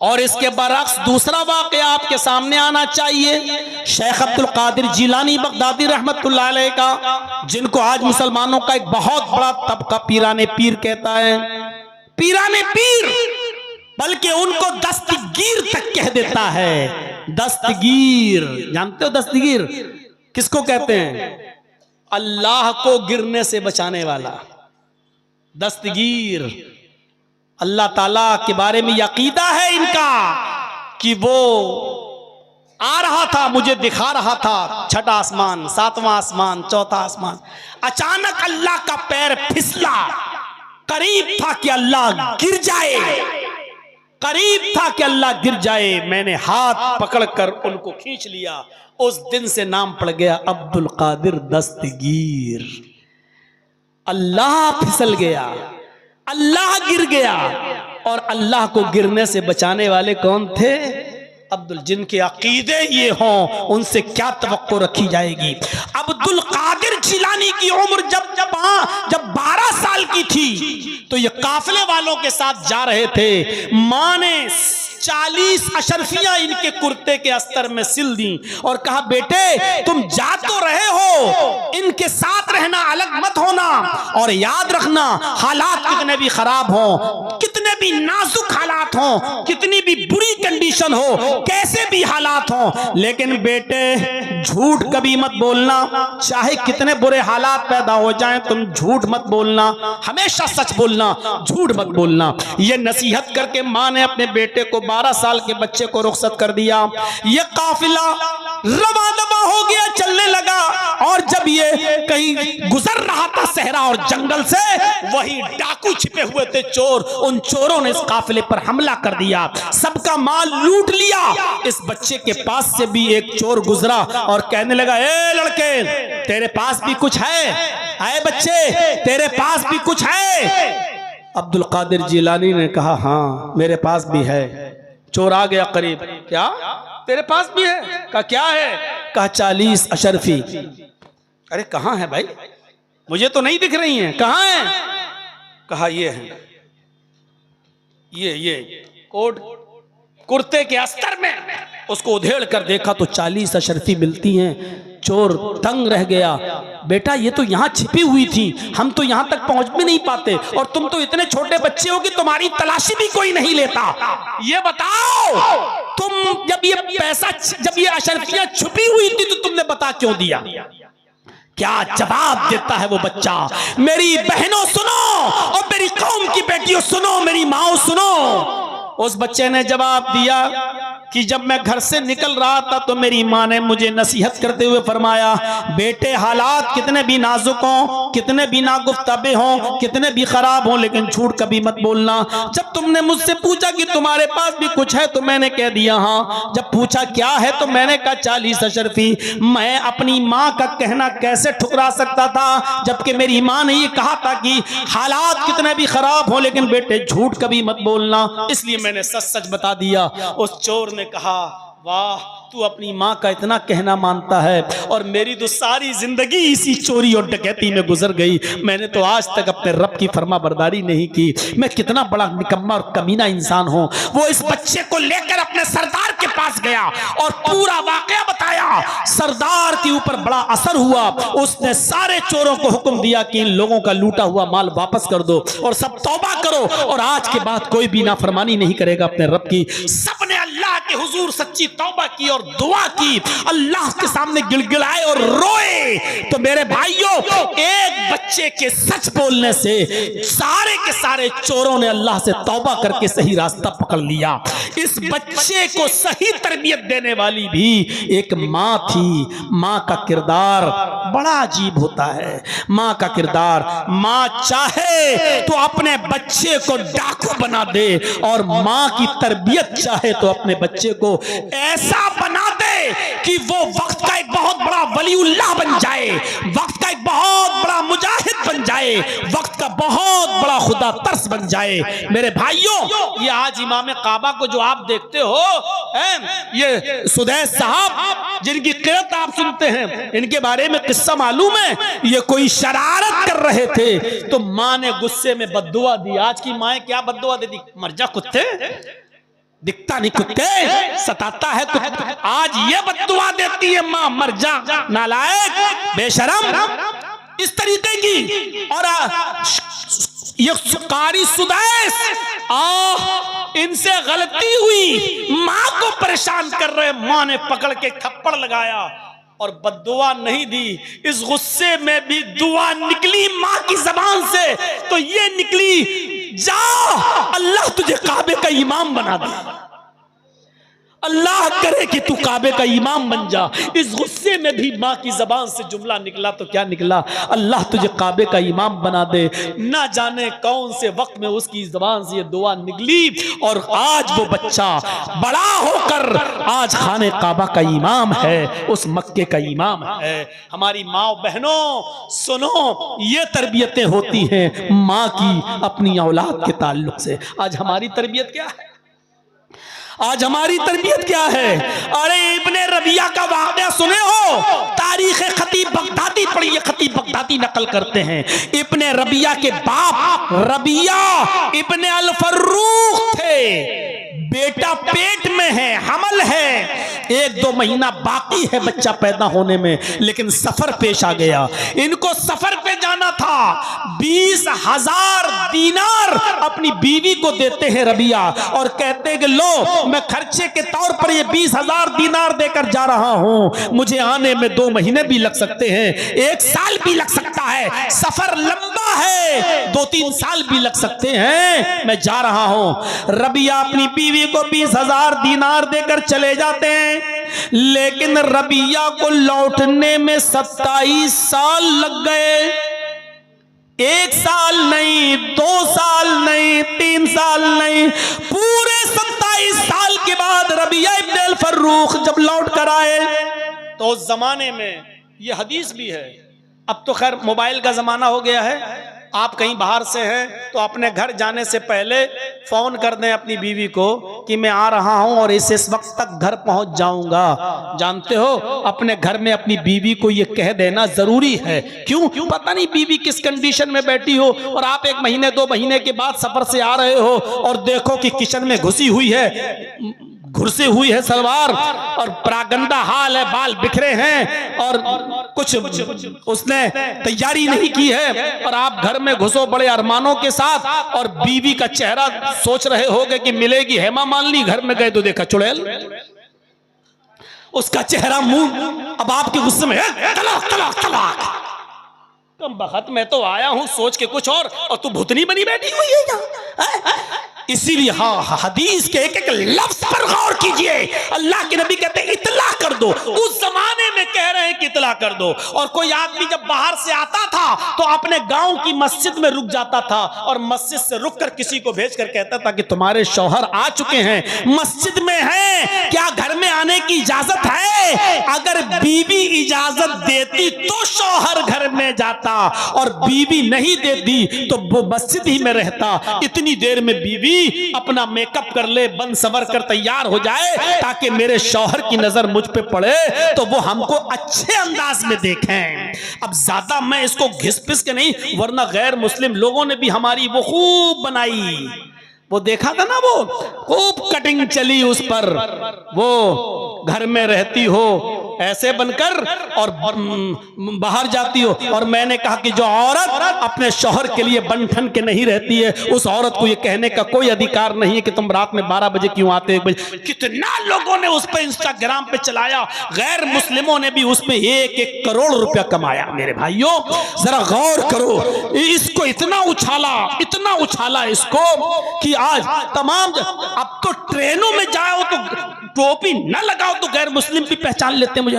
और इसके बरक्स दूसरा वाक़या आपके सामने आना चाहिए, शेख अब्दुल कादिर जिलानी बगदादी रहमतुल्लाह अलैह का, जिनको आज मुसलमानों का एक बहुत बड़ा तबका पीराने पीर कहता है। पीराने पीर, बल्कि उनको दस्तगीर तक कह देता है। दस्तगीर, जानते हो दस्तगीर किसको कहते हैं? अल्लाह को गिरने से बचाने वाला दस्तगीर। अल्लाह ताला के बारे में अकीदा है इनका कि वो आ रहा था, मुझे दिखा रहा था छठा आसमान, सातवां आसमान, चौथा आसमान, अचानक अल्लाह का पैर फिसला। करीब था कि अल्लाह गिर जाए, करीब था कि अल्लाह गिर जाए। मैंने हाथ पकड़कर उनको खींच लिया। उस दिन से नाम पड़ गया अब्दुल कादिर दस्तगीर। अल्लाह फिसल गया, अल्लाह गिर गया, और अल्लाह को गिरने से बचाने वाले कौन थे? अब्दुल। जिनके अकीदे ये हों उनसे क्या तवक्को रखी जाएगी। अब्दुल कादिर जिलानी की उम्र जब 12 साल की थी तो ये काफिले वालों के साथ जा रहे थे। मां ने 40 अशरफियां इनके कुर्ते के अस्तर में सिल दी और कहा, बेटे तुम जा तो रहे हो, इनके साथ रहना, अलग मत होना, और याद रखना हालात कितने भी खराब हों, कितने भी नाजुक हालात हों, कितनी भी बुरी कंडीशन हो, कैसे भी हालात हों, लेकिन बेटे झूठ कभी मत बोलना। चाहे कितने बुरे हालात पैदा हो जाएं, तुम झूठ मत बोलना, हमेशा सच बोलना, झूठ मत बोलना। यह नसीहत करके मां ने अपने बेटे को, 12 साल के बच्चे को रुखसत कर दिया। यह काफिला रवा दवा हो गया, चलने लगा, और जब ये कहीं गुजर रहा था सहरा और जंगल से, वही डाकू छिपे हुए थे चोर, उन चोरों ने इस काफिले पर हमला कर दिया, सबका माल लूट लिया। इस बच्चे के पास से भी एक चोर गुजरा और कहने लगा, ए लड़के तेरे पास भी कुछ है? आए बच्चे तेरे पास भी कुछ है? अब्दुल कादिर जिलानी ने कहा, हाँ मेरे पास भी है। चोर आ गया करीब, क्या तेरे पास भी है? कहा क्या है? कहा 40 अशरफी। अरे कहाँ है भाई, मुझे तो नहीं दिख रही हैं, कहाँ है? कहा ये है, ये कोट कुर्ते के अस्तर में। उसको उधेड़ कर देखा तो 40 अशरफी मिलती हैं। चोर दंग रह गया, बेटा ये तो यहाँ छिपी हुई थी, हम तो यहाँ तक पहुंच भी नहीं पाते, और तुम तो इतने छोटे बच्चे हो कि तुम्हारी तलाशी भी कोई नहीं लेता। ये बताओ तुम जब ये पैसा, जब ये अशरफियां छुपी हुई थी तो तुमने बता क्यों दिया? क्या जवाब देता है वो बच्चा? मेरी बहनों सुनो, और मेरी कौम की बेटियों सुनो, मेरी माओ सुनो। उस बच्चे ने जवाब दिया कि जब मैं घर से निकल रहा था तो मेरी माँ ने मुझे नसीहत करते हुए फरमाया, बेटे हालात कितने भी नाजुक हों, कितने भी नागुफ्ताबे हों, कितने भी खराब हों, लेकिन झूठ कभी मत बोलना। जब तुमने मुझसे पूछा कि तुम्हारे पास भी कुछ है तो मैंने कह दिया हाँ। जब पूछा क्या है तो मैंने कहा 40 अशरफी। मैं अपनी माँ का कहना कैसे ठुकरा सकता था, जबकि मेरी माँ ने ये कहा था कि हालात कितने भी खराब हों लेकिन बेटे झूठ कभी मत बोलना, इसलिए मैंने सच सच बता दिया। उस चोर ने कहा, वाह तू अपनी माँ का इतना कहना मानता है, और मेरी तो सारी जिंदगी इसी चोरी और डकैती में गुजर गई। मैंने तो आज तक अपने रब की फर्मा बरदारी नहीं की। मैं कितना बड़ा निकम्मा और कमीना इंसान हूँ। वो इस बच्चे को लेकर अपने सरदार के पास गया और पूरा वाकया बताया। सरदार के ऊपर बड़ा असर हुआ। उसने सारे चोरों को हुक्म दिया कि इन लोगों का लूटा हुआ माल वापस कर दो और सब तौबा करो, और आज के बाद कोई भी नाफरमानी नहीं करेगा अपने रब की। सबने अल्लाह के हुजूर सच्ची तौबा की और दुआ की, अल्लाह के सामने गिड़गिड़ाए और रोए। तो मेरे भाइयों, एक बच्चे के सच बोलने से सारे के सारे चोरों ने अल्लाह से तौबा करके सही रास्ता पकड़ लिया। इस बच्चे को सही तरबियत देने वाली भी एक माँ थी। माँ का किरदार बड़ा अजीब होता है। माँ का किरदार, माँ चाहे तो अपने बच्चे को डाकू बना दे, और माँ की तरबियत चाहे तो अपने बच्चे को ऐसा बना दे कि वो वक्त का एक बहुत बड़ा वलीउल्लाह बन जाए, वक्त का एक बहुत बड़ा मुजाहिद बन जाए, वक्त का बहुत बड़ा खुदा तरस बन जाए। मेरे भाइयों, ये आज इमाम काबा को जो आप देखते हो, ये सुदैस साहब जिनकी क़िरत आप सुनते हैं, इनके बारे में किस्सा मालूम है। ये कोई शरारत कर रहे थे तो माँ ने गुस्से में बद्दुआ दी। आज की माएँ क्या बद्दुआ देती, मर जा कुत्ते, दिखता नहीं, कुत्ते सताता है कुत्ते। आज ये बद्दुआ देती है मां, मर जा नालायक बेशरम, इस तरीके की। और ये कारी सुदैस, इनसे गलती हुई, मां को परेशान कर रहे, मां ने पकड़ के थप्पड़ लगाया और बद्दुआ नहीं दी। इस गुस्से में भी दुआ निकली मां की जबान से, तो ये निकली, जा अल्लाह तुझे काबे का इमाम बना दे, अल्लाह करे कि तू काबे का इमाम बन जा। इस गुस्से में भी मां की जबान से जुमला निकला तो क्या निकला, अल्लाह तुझे काबे का इमाम बना दे। ना जाने कौन से वक्त में उसकी जबान से ये दुआ निकली और आज वो बच्चा बड़ा होकर आज खाने काबा का इमाम है, उस मक्के का इमाम है। हमारी माँ बहनों सुनो, ये तरबियतें होती हैं माँ की अपनी औलाद के ताल्लुक से। आज हमारी तरबियत क्या है, आज हमारी तरबियत क्या है? अरे इब्ने रबिया का वाक़या सुने हो? तारीख़ खतीब बगदादी पढ़िए, खतीब बगदादी नकल करते हैं। इब्ने रबिया के बाप रबिया इब्ने अल फर्रुख थे, बेटा पेट में है, हमल है, 1-2 महीना बाकी है बच्चा पैदा होने में, लेकिन सफर पेश आ गया। इनको सफर पे जाना था। 20,000 दीनार अपनी बीवी को देते हैं रबिया और कहते हैं कि लो मैं खर्चे के तौर पर ये 20,000 दीनार देकर जा रहा हूं, मुझे आने में 2 महीने भी लग सकते हैं, 1 साल भी लग सकता है, सफर लंबा है, 2-3 साल भी लग सकते हैं, मैं जा रहा हूं। रबिया अपनी बीवी को 20,000 दीनार देकर चले जाते हैं, लेकिन रबिया को लौटने में 27 साल लग गए। 1 साल नहीं, 2 साल नहीं, 3 साल नहीं, पूरे 27 साल के बाद रबिया इब्न अल फर्रुख जब लौट कर आए तो उस जमाने में यह हदीस भी है, अब तो खैर मोबाइल का जमाना हो गया है, आप कहीं बाहर से हैं तो अपने घर जाने से पहले फोन कर दें अपनी बीवी को कि मैं आ रहा हूं और इस वक्त तक घर पहुंच जाऊंगा। जानते हो, अपने घर में अपनी बीवी को ये कह देना जरूरी है। क्यों? पता नहीं बीवी किस कंडीशन में बैठी हो और आप 1 महीने 2 महीने के बाद सफर से आ रहे हो और देखो कि किचन में घुसी हुई है, घुसी हुई है सलवार और प्रागंदा हाल है, बाल बिखरे हैं और कुछ उसने तैयारी नहीं की है और आप घर में घुसो बड़े अरमानों के साथ और बीवी का चेहरा सोच रहे होगे कि मिलेगी हेमा मालिनी, घर में गए तो देखा चुड़ैल, उसका चेहरा मुंह, अब आपके गुस्से में तलाक तलाक तलाक, कम बखत मैं तो आया हूं सोच के कुछ और तू भुतनी बनी बैठी हुई है यहाँ। इसीलिए हाँ, हदीस के एक-एक लफ्ज पर गौर कीजिए। अल्लाह के नबी कहते हैं इतला कर दो, उस जमाने में कह रहे हैं कि इतला कर दो। और कोई आदमी जब बाहर से आता था तो अपने गांव की मस्जिद में रुक जाता था और मस्जिद से रुक कर किसी को भेजकर कहता था कि तुम्हारे शौहर आ चुके हैं, मस्जिद में हैं, क्या घर में आने की इजाजत है? अगर बीवी इजाजत देती तो शौहर घर में जाता और बीवी नहीं देती तो वो मस्जिद ही में रहता। इतनी देर में बीवी अपना मेकअप कर ले, बन सवर कर तैयार हो जाए ताकि मेरे शौहर की नजर मुझ पे पड़े तो वो हमको अच्छे अंदाज में देखें। अब ज्यादा मैं इसको घिस पिस के नहीं, वरना गैर मुस्लिम लोगों ने भी हमारी वो खूब बनाई, वो देखा था ना, वो खूब कटिंग चली उस पर, वो घर में रहती हो ऐसे बनकर और बाहर जाती हो। और मैंने कहा कि जो औरत अपने शौहर के लिए बन-ठन के नहीं रहती है, उस औरत को ये कहने का कोई अधिकार नहीं है कि तुम रात में 12 बजे क्यों आते, 1 बजे। कितना लोगों ने उस पर इंस्टाग्राम पे चलाया, गैर मुस्लिमों ने भी उस पर 1-1 करोड़ रुपया कमाया। मेरे भाइयों जरा गौर करो, इसको इतना उछाला इसको कि आज तमाम, अब तो ट्रेनों में जाओ तो टोपी न लगाओ तो गैर मुस्लिम भी पहचान लेते हैं मुझे,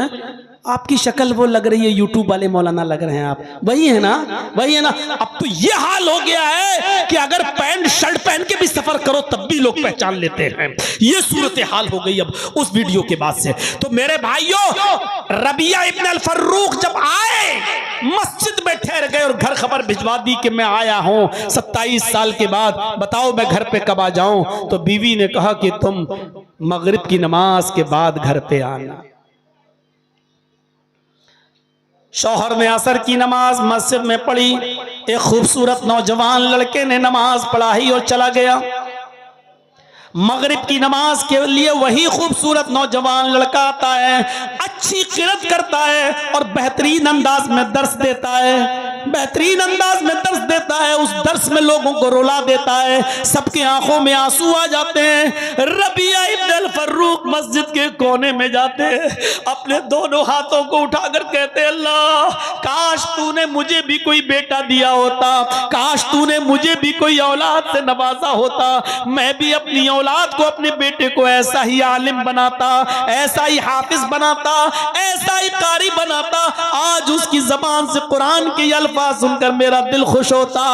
आपकी शक्ल वो लग रही है, यूट्यूब वाले मौलाना लग रहे हैं आप, वही है ना, वही है ना। अब तो ये हाल हो गया है कि अगर पैंट शर्ट पहन के भी सफर करो तब भी लोग पहचान लेते हैं। ये सूरत हाल हो गई अब उस वीडियो के बाद से। तो मेरे भाइयों, रबिया इब्न अल फर्रुख जब आए, मस्जिद में ठहर गए और घर खबर भिजवा दी कि मैं आया हूं 27 साल के बाद, बताओ मैं घर पे कब आ जाऊं। तो बीवी ने कहा कि तुम मगरिब की नमाज के बाद घर पे आना। शौहर ने असर की नमाज मस्जिद में पढ़ी, एक खूबसूरत नौजवान लड़के ने नमाज पढ़ाई और चला गया। मगरिब की नमाज के लिए वही खूबसूरत नौजवान लड़का आता है, अच्छी किरत करता है और बेहतरीन अंदाज में दर्स देता है, बेहतरीन अंदाज में दर्स देता है। उस दर्स में लोगों को रुला देता है, सबके आंखों में आंसू आ जाते हैं। रबिया इब्न अल फर्रुख मस्जिद के कोने में जाते हैं, अपने दोनों हाथों को उठाकर कहते हैं, अल्लाह काश तूने मुझे भी कोई बेटा दिया होता, काश तूने मुझे भी कोई औलाद से नवाजा होता, मैं भी अपनी औलाद को, अपने बेटे को ऐसा ही आलिम बनाता, ऐसा ही हाफिज बनाता, ऐसा ही कारी बनाता। आज उसकी जबान से कुरान के अल्फाज सुनकर मेरा दिल खुश होता।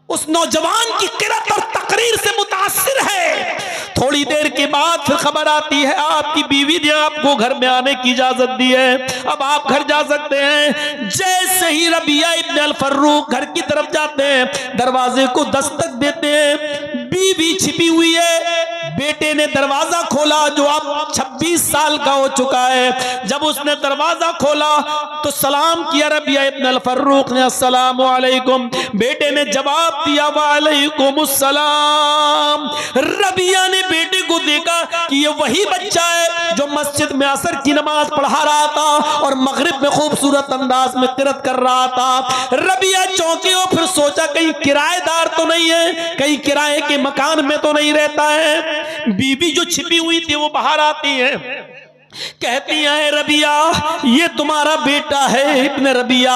उस नौजवान की किरत और तकरीर से मुतासिर है। थोड़ी देर के बाद फिर खबर आती है, आपकी बीवी ने आपको घर में आने की इजाजत दी है, अब आप घर जा सकते हैं। जैसे ही रबिया इब्न अल फर्रुख घर की तरफ जाते हैं, दरवाजे को दस्तक देते हैं, बीवी छिपी हुई है। बेटे ने दरवाजा खोला, जो अब 26 साल का हो चुका है। जब उसने दरवाजा खोला तो सलाम किया रबिया इब्न अल फर्रुख ने, अस्सलाम वालेकुम। बेटे ने जवाब दिया, वालेकुम अस्सलाम। रबिया ने बेटे को देखा कि ये वही बच्चा है जो मस्जिद में असर की नमाज पढ़ा रहा था और मगरिब में खूबसूरत अंदाज में किरत कर रहा था। रबिया चौंकी और फिर सोचा कहीं किराएदार तो नहीं है, कहीं किराए के मकान में तो नहीं रहता है। बीबी जो छिपी हुई थी वो बाहर आती है, कहती है, रबिया ये तुम्हारा बेटा है, इब्न रबिया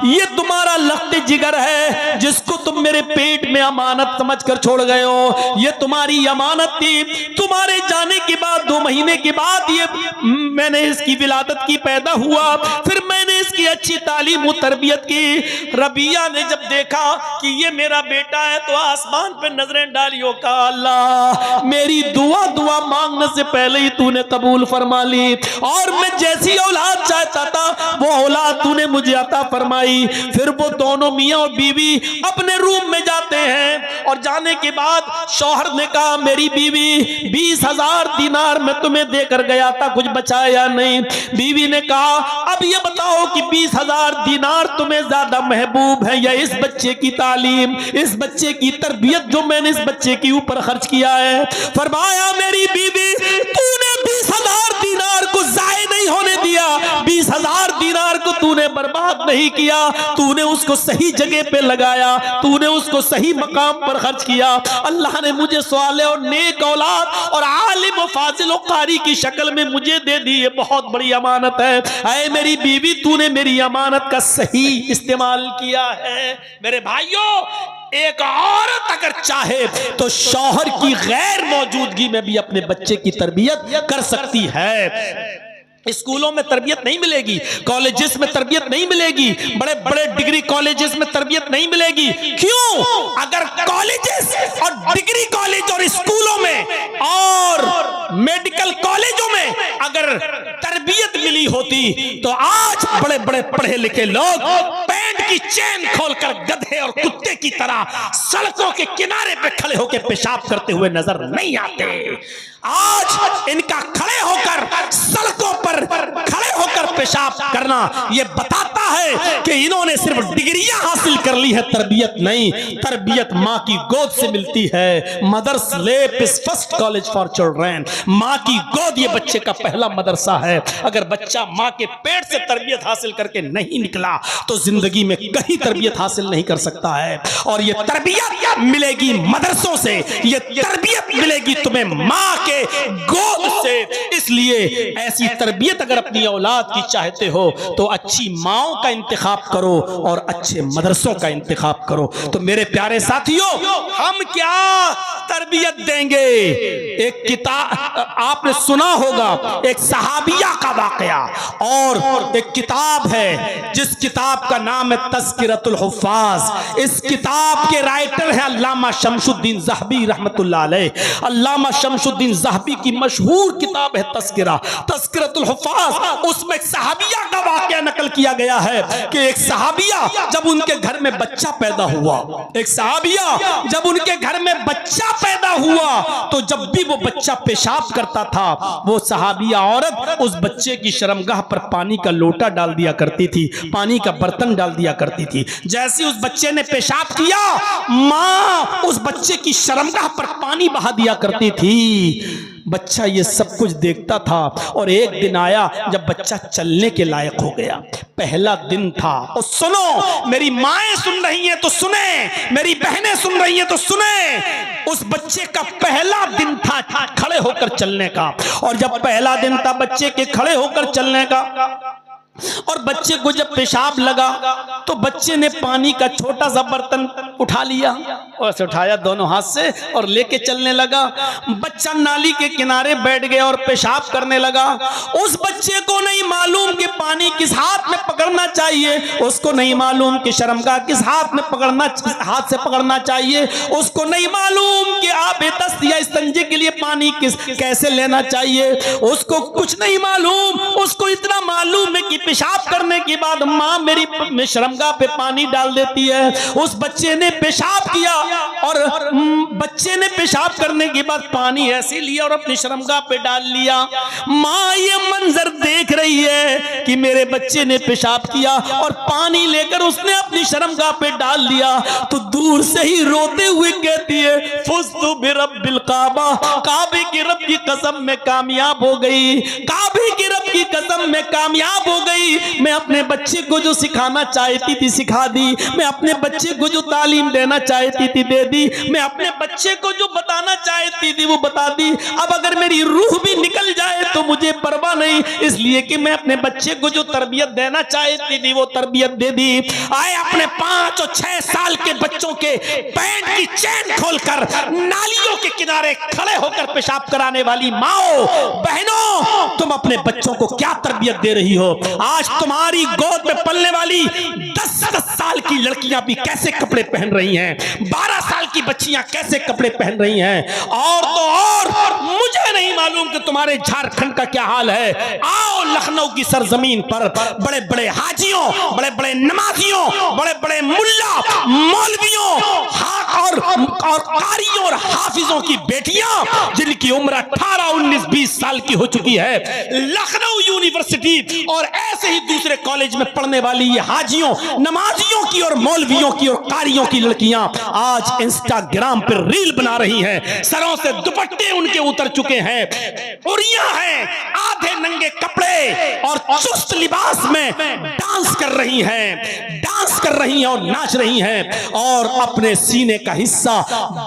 ये तुम्हारा लख्त जिगर है जिसको तुम मेरे पेट में अमानत समझकर छोड़ गए हो। ये तुम्हारी अमानत थी, तुम्हारे जाने के बाद 2 महीने के बाद ये मैंने इसकी विलादत की, पैदा हुआ, फिर मैंने इसकी अच्छी तालीम और तरबियत की। रबिया ने जब देखा कि ये मेरा बेटा है तो आसमान पे नजरें डालियो, कहा अल्लाह मेरी दुआ मांगने से पहले ही तूने कबूल फरमा ली, और मैं जैसी औलाद चाहता था वो औलाद तूने मुझे अता फरमाई। फिर वो दोनों मियां और बीवी अपने रूम में जाते हैं और जाने के बाद शौहर ने कहा, मेरी बीवी 20,000 दीनार मैं तुम्हें देकर गया था, कुछ बचाया नहीं। बीवी ने कहा, अब ये बताओ कि 20,000 दीनार तुम्हें ज्यादा महबूब है या इस बच्चे की तालीम, इस बच्चे की तरबियत जो मैंने इस बच्चे के ऊपर खर्च किया है? फरमाया, मेरी बीवी तूने 20,000 दीनार को जाये नहीं होने दिया, 20,000 दीनार को तूने बर्बाद नहीं किया, तूने उसको सही जगह पे लगाया, तूने उसको सही मकाम पर खर्च किया। अल्लाह ने मुझे स्वाले और नेक औलाद और आलिम और फाजिल और कारी की शक्ल में मुझे दे दी, ये बहुत बड़ी अमानत है। ऐ मेरी बीवी तूने मेरी अमानत का सही इस्तेमाल किया है। मेरे भाइयों, एक औरत अगर चाहे तो शौहर की गैर मौजूदगी में भी अपने बच्चे की तरबियत कर सकती है। स्कूलों में तरबियत नहीं मिलेगी, कॉलेजेस में तरबियत नहीं मिलेगी, बड़े बड़े डिग्री कॉलेजेस में तरबियत नहीं मिलेगी। क्यों? अगर कॉलेजेस और डिग्री कॉलेज और स्कूलों में और मेडिकल कॉलेजों में अगर तरबियत मिली होती तो आज बड़े बड़े पढ़े लिखे लोग पैंट की चेन खोलकर गधे और कुत्ते की तरह सड़कों के किनारे पे खड़े होकर पेशाब करते हुए नजर नहीं आते। आज इनका खड़े होकर सड़कों पर खड़े होकर पेशाब करना ये बताता है कि इन्होंने सिर्फ डिग्रियां हासिल कर ली है, तरबियत नहीं। तरबियत माँ की गोद से मिलती है। Mother's lap is first college for children. माँ की गोद ये बच्चे का पहला मदरसा है। अगर बच्चा माँ के पेट से तरबियत हासिल करके नहीं निकला तो जिंदगी में कहीं तरबियत हासिल नहीं कर सकता है। और ये तरबियत मिलेगी मदरसों से, ये तरबियत मिलेगी तुम्हें माँ के गोद से। इसलिए ऐसी तरबियत अगर अपनी औलाद की चाहते हो तो अच्छी माओं का इंतखाब करो और अच्छे मदरसों का इंतखाब करो। तो मेरे प्यारे साथियों, हम क्या तरबियत देंगे? एक किताब आपने सुना होगा, एक सहाबिया का वाकया, और एक किताब है जिस किताब का नाम है तज़किरतुल हुफ़्फ़ाज़। इस किताब के राइटर हैं अल्लामा शमसुद्दीन ज़हबी रहमतुल्लाह अलैह। अल्लामा शमसुद्दीन ज़हबी की मशहूर किताब है तस्किरा, तस्किरतुल हुफ़ाज़, उसमें एक सहाबिया का वाक़या नकल किया गया है कि एक सहाबिया जब उनके घर में बच्चा पैदा हुआ, एक सहाबिया जब उनके घर में बच्चा पैदा हुआ तो जब भी वो बच्चा पेशाब करता था वो सहाबिया औरत उस बच्चे की शर्मगाह पर पानी का लोटा डाल दिया करती थी, पानी का बर्तन डाल दिया करती थी। जैसे उस बच्चे ने पेशाब किया, माँ उस बच्चे की शर्मगाह पर पानी बहा दिया करती थी। बच्चा ये सब कुछ देखता था और एक दिन आया जब बच्चा चलने के लायक हो गया, पहला दिन था। और सुनो, मेरी माएं सुन रही हैं तो सुने, मेरी बहनें सुन रही हैं तो सुने, उस बच्चे का पहला दिन था खड़े होकर चलने का। और जब पहला दिन था बच्चे के खड़े होकर चलने का और बच्चे को जब पेशाब लगा तो बच्चे ने पानी का छोटा सा बर्तन उठा लिया और से उठाया दोनों हाथ से और लेके चलने लगा। बच्चा नाली के किनारे बैठ गया और पेशाब करने लगा। उस बच्चे को नहीं मालूम कि पानी किस हाथ में पकड़ना चाहिए, उसको नहीं मालूम कि शर्मगाह किस हाथ में पकड़ना, हाथ से पकड़ना चाहिए, उसको नहीं मालूम कि आबे दस्त या इस्तंजे के लिए पानी कैसे लेना चाहिए, उसको कुछ नहीं मालूम। उसको इतना मालूम है कि पेशाब करने के बाद माँ मेरी शर्मगाह पे पानी डाल देती है। उस बच्चे ने पेशाब किया और बच्चे ने पेशाब करने के बाद पानी ऐसे लिया और अपनी शर्मगाह पे डाल लिया। माँ ये मंजर देख रही है कि मेरे बच्चे ने पेशाब किया और पानी लेकर उसने अपनी शर्मगाह पे डाल दिया, तो दूर से ही रोते हुए कहती है, फुज़्तु बिरब्बिल काबा, काबे की रब की कसम में कामयाब हो गई, काबे की रब की कसम में कामयाब हो गई। मैं अपने बच्चे को जो सिखाना चाहती थी सिखा दी, मैं अपने बच्चे को जो तालीम देना चाहती थी दे दी, मैं अपने बच्चे को जो बताना चाहती थी वो बता दी। अब अगर मेरी रूह भी निकल जाए तो मुझे परवाह नहीं, इसलिए कि मैं अपने बच्चे को जो तरबियत देना चाहती थी वो तरबियत दे दी। आए अपने 5 और 6 साल के बच्चों के पैंट की चेन खोलकर नालियों के किनारे खड़े होकर पेशाब कराने वाली माओ बहनों, तुम अपने बच्चों को क्या तरबियत दे रही हो? आज तुम्हारी गोद में पलने वाली 10-10 साल की लड़कियां भी कैसे कपड़े पहन रही हैं, 12 साल की बच्चियां कैसे कपड़े पहन रही हैं। और तो और मुझे नहीं मालूम कि तुम्हारे झारखंड का क्या हाल है। आओ लखनऊ की सरजमीन पर बड़े बड़े हाजियों, बड़े बड़े नमाजियों, बड़े बड़े मुल्ला मौलवियों और कारियों और हाफिजों की बेटियां जिनकी उम्र 18-19-20 साल की हो चुकी है, लखनऊ यूनिवर्सिटी और ऐसे ही दूसरे कॉलेज में पढ़ने वाली ये हाजियों, नमाजियों की और मौलवियों की और कारियों की लड़कियां आज इंस्टाग्राम पर रील बना रही हैं, सरों से दुपट्टे उनके उतर चुके हैं, उड़ियां हैं, आधे नंगे कपड़े और चुस्त लिबास में डांस कर रही हैं, डांस कर रही हैं और नाच रही हैं और अपने सीने का हिस्सा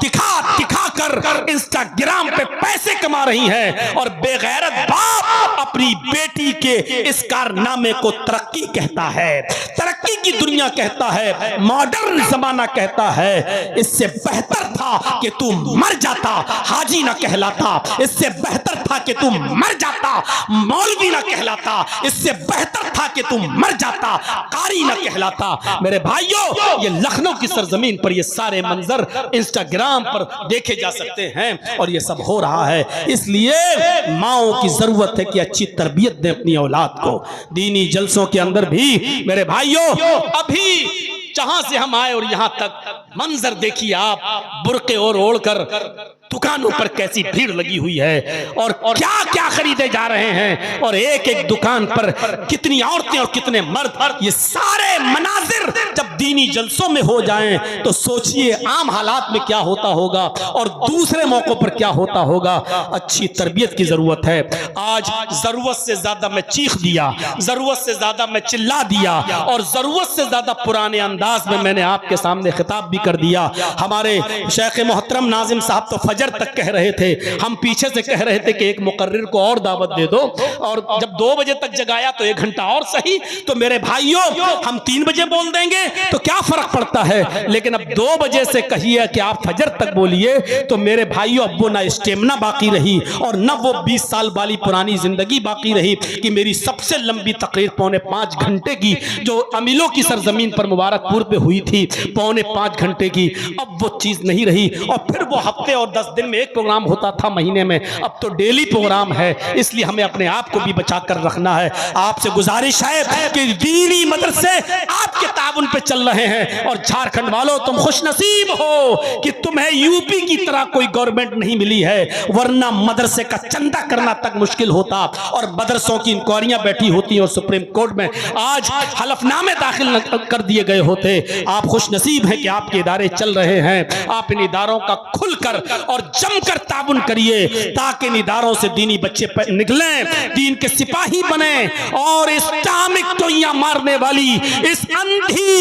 दिखा कर इंस्टाग्राम पे पैसे कमा रही हैं। और बेगैरत बाप अपनी बेटी के इस कारनामे को तरक्की कहता है, तरक्की की दुनिया कहता है, मॉडर्न जमाना कहता है। इससे बेहतर था कि तू मर जाता, हाजी ना कहलाता। इससे बेहतर था कि तू मर जाता, मौलवी ना कहलाता। इससे बेहतर था कि तू मर जाता, कारी ना कहलाता। मेरे भाइयों, ये लखनऊ की सरजमीन पर ये सारे मंजर इंस्टाग्राम पर देखे जा सकते हैं और ये सब हो रहा है। इसलिए माओं की जरूरत है कि अच्छी तरबियत दें अपनी औलाद को। दीनी जलसों के अंदर भी मेरे भाइयों, अभी जहां से हम आए और यहां तक मंजर देखिए आप, बुर्के और ओढ़कर दुकानों पर कैसी भीड़ लगी हुई है और क्या क्या खरीदे जा रहे हैं, और एक एक दुकान पर कितनी औरतें और कितने मर्द। ये सारे मनाजिर जब दीनी जलसों में हो जाएं तो सोचिए आम हालात में क्या होता होगा और दूसरे मौकों पर क्या होता होगा। अच्छी तरबियत की जरूरत है। आज जरूरत से ज्यादा मैं चीख दिया, जरूरत से ज्यादा मैं चिल्ला दिया और जरूरत से ज्यादा पुराने अंदाज में मैंने आपके सामने खिताब भी कर दिया। हमारे शेख मोहतरम नाजिम साहब तो फजर तक कह रहे थे, हम पीछे से कह रहे थे कि एक मुकर्रिर को और दावत दे दो, और जब 2 बजे तक जगाया तो 1 घंटा और सही। तो मेरे भाइयों, हम 3 बजे बोल देंगे तो क्या फर्क पड़ता है, लेकिन अब 2 बजे से कहिए कि आप फजर तक बोलिए तो मेरे भाइयों अब वो ना स्टेमिना बाकी रही और न वो 20 साल वाली पुरानी जिंदगी बाकी रही कि मेरी सबसे लंबी तकरीर 4.5 घंटे की जो अमीलों की सरजमीन पर मुबारकपुर पे हुई थी 4.5 घंटे की, अब वो चीज नहीं रही। और फिर वो हफ्ते और 10 दिन में एक प्रोग्राम होता था महीने में, अब तो डेली प्रोग्राम है। इसलिए हमें अपने आप को भी बचा कर रखना है। आपसे गुजारिश है कि दीनी मदरसे आपके ताउन पे चल रहे हैं और झारखंड वालों तुम खुशनसीब हो कि तुम्हें यूपी की तरह कोई गवर्नमेंट नहीं मिली है, वरना मदरसे का चंदा करना तक मुश्किल होता और मदरसों की इंक्वायरियां बैठी होती और सुप्रीम कोर्ट में आज हलफनामे दाखिल कर दिए गए होते। आप खुशनसीब हैं कि आपके इदारे चल रहे हैं। आप इन इदारों का खुलकर और जमकर ताउन करिए ताकि इन इदारों से दीनी बच्चे निकलें, दीन के सिपाही बने और इस्लामिक टोइयां मारने वाली इस अंधी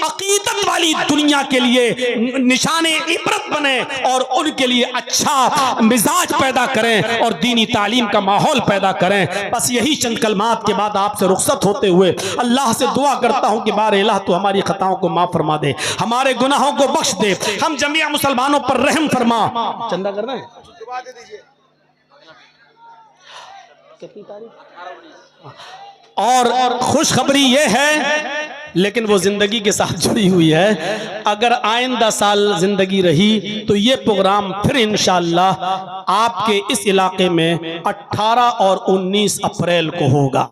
अकीदत वाली दुनिया के लिए निशाने इबरत बने और उनके लिए अच्छा मिजाज पैदा करें और दीनी तालीम का माहौल पैदा करें। बस यही चंद कलमात के बाद आपसे रुखसत होते हुए अल्लाह से दुआ करता हूं कि बारे इलाह तो हमारी खताओं को माफ फरमा दे, हमारे गुनाहों को बख्श दे, हम जमिया मुसलमानों पर रहम फरमा। चंदा करना है कितनी तारीख? और खुशखबरी ये है, लेकिन वो जिंदगी के साथ जुड़ी हुई है, अगर आइंदा साल जिंदगी रही तो ये प्रोग्राम फिर इंशाअल्लाह आपके इस इलाके में 18 और 19 अप्रैल को होगा।